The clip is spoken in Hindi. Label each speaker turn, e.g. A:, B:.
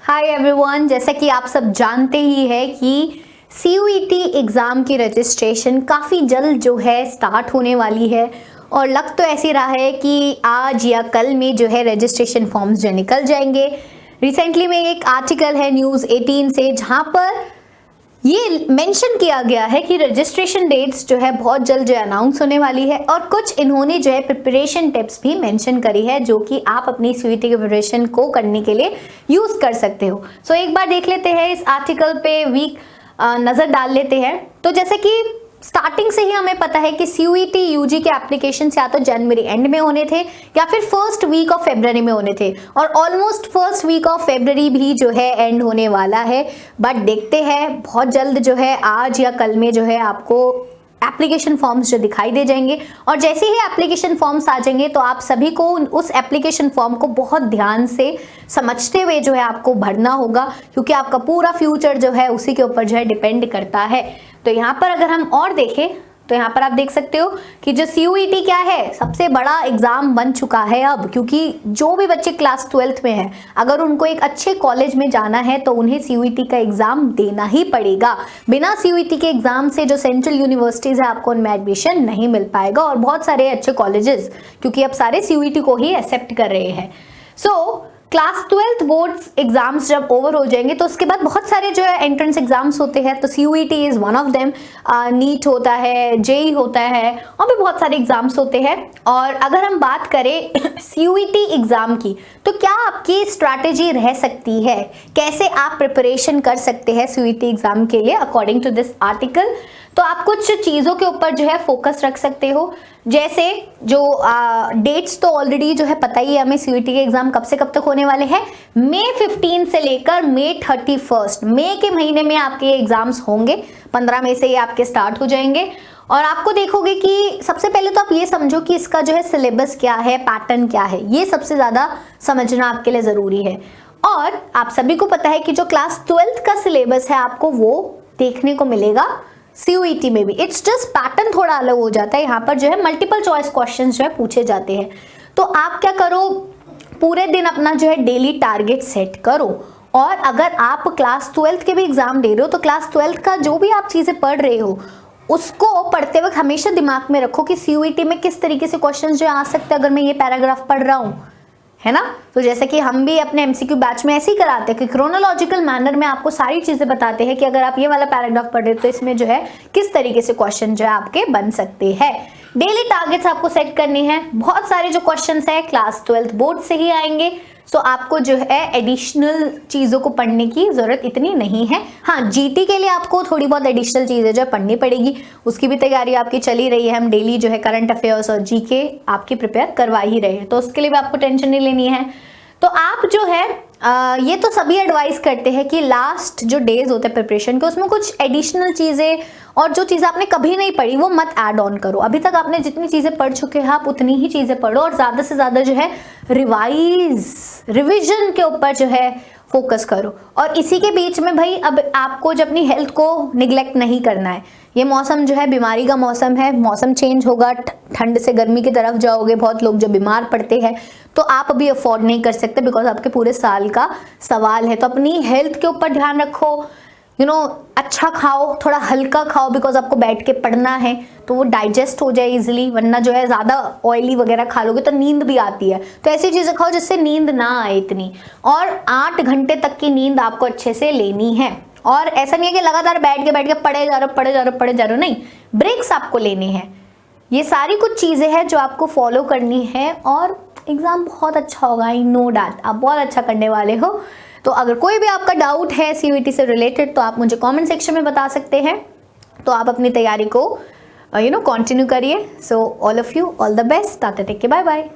A: हाय एवरीवन, जैसा कि आप सब जानते ही है कि CUET एग्ज़ाम की रजिस्ट्रेशन काफ़ी जल्द जो है स्टार्ट होने वाली है और लग तो ऐसी रहा है कि आज या कल में जो है रजिस्ट्रेशन फॉर्म्स जो निकल जाएंगे। रिसेंटली में एक आर्टिकल है न्यूज़ 18 से, जहां पर ये मेंशन किया गया है कि रजिस्ट्रेशन डेट्स जो है बहुत जल्द जो अनाउंस होने वाली है और कुछ इन्होंने जो है प्रिपरेशन टिप्स भी मेंशन करी है जो कि आप अपनी CUET की प्रिपरेशन को करने के लिए यूज़ कर सकते हो। सो एक बार देख लेते हैं इस आर्टिकल पे, नज़र डाल लेते हैं। तो जैसे कि स्टार्टिंग से ही हमें पता है कि CUET UG के एप्लीकेशन या तो जनवरी एंड में होने थे या फिर फर्स्ट वीक ऑफ फरवरी में होने थे और ऑलमोस्ट फर्स्ट वीक ऑफ फरवरी भी जो है एंड होने वाला है। बट देखते हैं बहुत जल्द जो है आज या कल में जो है आपको एप्लीकेशन फॉर्म्स जो दिखाई दे जाएंगे और जैसे ही एप्लीकेशन फॉर्म्स आ जाएंगे तो आप सभी को उस एप्लीकेशन फॉर्म को बहुत ध्यान से समझते हुए जो है आपको भरना होगा, क्योंकि आपका पूरा फ्यूचर जो है उसी के ऊपर जो है डिपेंड करता है। तो यहाँ पर अगर हम और देखें तो यहाँ पर आप देख सकते हो कि जो CUET क्या है, सबसे बड़ा एग्जाम बन चुका है अब, क्योंकि जो भी बच्चे क्लास 12th में हैं अगर उनको एक अच्छे कॉलेज में जाना है तो उन्हें CUET का एग्जाम देना ही पड़ेगा। बिना CUET के एग्जाम से जो सेंट्रल यूनिवर्सिटीज है आपको उनमें एडमिशन नहीं मिल पाएगा और बहुत सारे अच्छे कॉलेजेस क्योंकि अब सारे CUET को ही एक्सेप्ट कर रहे हैं। क्लास 12th बोर्ड्स एग्जाम्स जब ओवर हो जाएंगे तो उसके बाद बहुत सारे जो है एंट्रेंस एग्जाम्स होते हैं। तो CUET is one of them, NEET होता है, JEE होता है और भी बहुत सारे एग्जाम्स होते हैं। और अगर हम बात करें CUET एग्जाम की तो क्या आपकी स्ट्रैटेजी रह सकती है, कैसे आप प्रिपरेशन कर सकते हैं CUET एग्जाम के लिए अकॉर्डिंग टू दिस आर्टिकल। तो आप कुछ चीज़ों के ऊपर जो है फोकस रख सकते हो, जैसे जो डेट्स तो ऑलरेडी जो है पता ही है हमें CUET के एग्जाम कब से कब तक होने वाले हैं। मई 15 से लेकर मई 31, मई के महीने में आपके एग्जाम्स होंगे। 15 मई से ये आपके स्टार्ट हो जाएंगे और आपको देखोगे कि सबसे पहले तो आप ये समझो कि इसका जो है सिलेबस क्या है, पैटर्न क्या है, ये सबसे ज़्यादा समझना आपके लिए ज़रूरी है। और आप सभी को पता है कि जो क्लास 12th का सिलेबस है आपको वो देखने को मिलेगा CUET में भी। इट्स जस्ट पैटर्न थोड़ा अलग हो जाता है, यहाँ पर जो है मल्टीपल चॉइस क्वेश्चंस जो है पूछे जाते हैं। तो आप क्या करो, पूरे दिन अपना जो है डेली टारगेट सेट करो और अगर आप क्लास 12th के भी एग्जाम दे रहे हो तो क्लास 12th का जो भी आप चीज़ें पढ़ रहे हो उसको पढ़ते वक्त हमेशा दिमाग में रखो कि CUET में किस तरीके से क्वेश्चन जो आ सकते हैं अगर मैं ये पैराग्राफ पढ़ रहा हूँ, है ना। तो जैसे कि हम भी अपने MCQ बैच में ऐसे ही कराते हैं कि क्रोनोलॉजिकल मैनर में आपको सारी चीजें बताते हैं कि अगर आप ये वाला पैराग्राफ पढ़ रहे हो तो इसमें जो है किस तरीके से क्वेश्चन जो है आपके बन सकते हैं। डेली टारगेट्स आपको सेट करनी है। बहुत सारे जो क्वेश्चंस है क्लास 12th बोर्ड से ही आएंगे, सो आपको जो है एडिशनल चीज़ों को पढ़ने की ज़रूरत इतनी नहीं है। हाँ, GT के लिए आपको थोड़ी बहुत एडिशनल चीज़ें जो है पढ़नी पड़ेगी, उसकी भी तैयारी आपकी चली रही है। हम डेली जो है करंट अफेयर्स और GK आपकी प्रिपेयर करवा ही रहे हैं, तो उसके लिए भी आपको टेंशन नहीं लेनी है। तो आप जो है ये तो सभी एडवाइस करते हैं कि लास्ट जो डेज होते हैं प्रिपरेशन के उसमें कुछ एडिशनल चीज़ें और जो चीज़ें आपने कभी नहीं पढ़ी वो मत ऐड ऑन करो। अभी तक आपने जितनी चीज़ें पढ़ चुके हैं आप उतनी ही चीज़ें पढ़ो और ज़्यादा से ज़्यादा जो है रिविजन के ऊपर जो है फोकस करो। और इसी के बीच में भाई अब आपको जब अपनी हेल्थ को निगलेक्ट नहीं करना है। ये मौसम जो है बीमारी का मौसम है, मौसम चेंज होगा, ठंड से गर्मी की तरफ जाओगे, बहुत लोग जो बीमार पड़ते हैं तो आप अभी अफोर्ड नहीं कर सकते बिकॉज आपके पूरे साल का सवाल है। तो अपनी हेल्थ के ऊपर ध्यान रखो, अच्छा खाओ, थोड़ा हल्का खाओ बिकॉज आपको बैठ के पढ़ना है तो वो डाइजेस्ट हो जाए इजीली, वरना जो है ज़्यादा ऑयली वगैरह खा लोगे तो नींद भी आती है। तो ऐसी चीज़ें खाओ जिससे नींद ना आए इतनी, और 8 घंटे तक की नींद आपको अच्छे से लेनी है। और ऐसा नहीं है कि लगातार बैठ के पढ़े जा रहे हो, नहीं, ब्रेक्स आपको लेने हैं। ये सारी कुछ चीज़ें हैं जो आपको फॉलो करनी है और एग्ज़ाम बहुत अच्छा होगा, आई नो डैट, आप बहुत अच्छा करने वाले हो। तो अगर कोई भी आपका डाउट है CUET से रिलेटेड तो आप मुझे कमेंट सेक्शन में बता सकते हैं। तो आप अपनी तैयारी को कंटिन्यू करिए। So all of you all the best, tata, take care, bye bye.